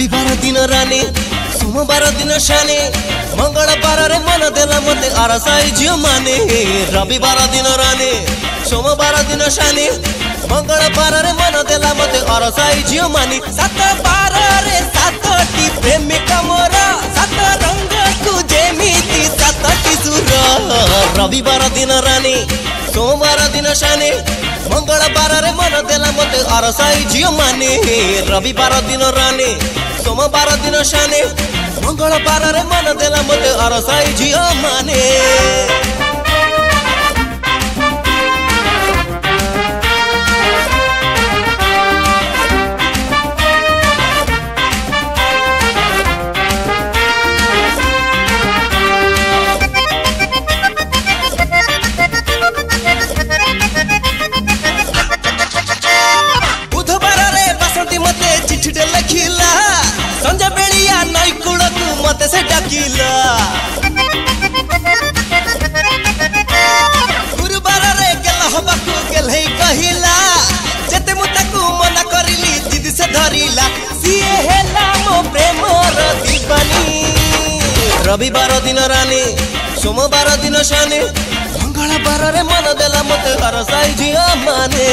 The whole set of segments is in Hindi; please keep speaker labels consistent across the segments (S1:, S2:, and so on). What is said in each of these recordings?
S1: रविवार दिन रानी सोमवार दिन शानी मंगलवार रे मन देला मते आरसाई झियो माने। रविवार दिन रानी सोमवार दिन शानी मंगलवार रे मन देला मते आरसाई झियो मानी। सात बार रे सातटी प्रेमिका मोर सात रंग तू जेमिति सातटी सुर। रविवार दिन रानी सोमवार दिन शानी मंगलवार रे मन देला मते आरसाई झियो माने। रविवार दिन रानी सोमवार दिन शानी मंगलवार रे मन देला मते आरसाई झियो माने। लिखिला संजय बेलिया नई कुड़कू मते से डाकिला। गुरुवार रे गेला हबाकू गेलई कहिला जेते मुताकू मना करिली जिद से धरिला। सिए हेला मो प्रेमर दीवानी। रविवार दिन रानी सोमवार दिन शानी मंगलवार रे मन देला मते आरसाई झियो माने।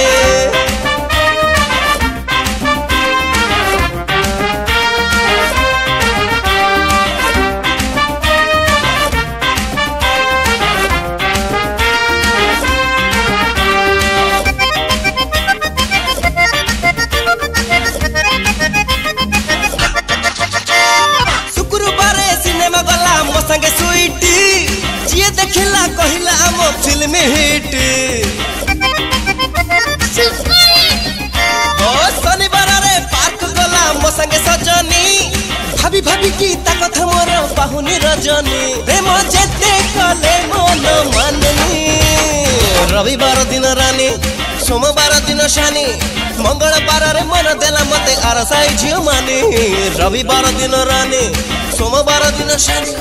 S1: संगे स्वीटी जिए देखिला कहिला हम फिल्म हिट। ओ शनिवार रे पार्क गला मो संगे सजनी भाभी भाभी की ताकत मोर पाहुनी रजनी। प्रेम जेते कले मन माननी। रविवार दिन रानी सोमवार दिन शानी मंगलवार रे मन देला मते आरसाई झियो माने। रविवार दिन रानी सोमवार दिन शानी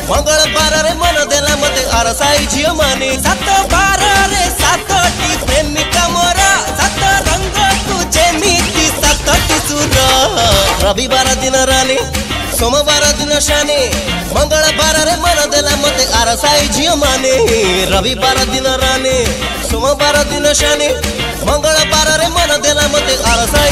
S1: मंगलवार रे मन देला मते आरसाई झियो माने। सात बार रे सातटी प्रेमिका मोर सात रंग तू जेमिति सातटी सुर। रविवार दिन रानी सोमवार दिन शानी मंगलवार रे मन देला मते आरसाई झियो माने। रविवार दिन रानी सोमवार दिन शानी मंगलवार रे मन देला मते आरसाई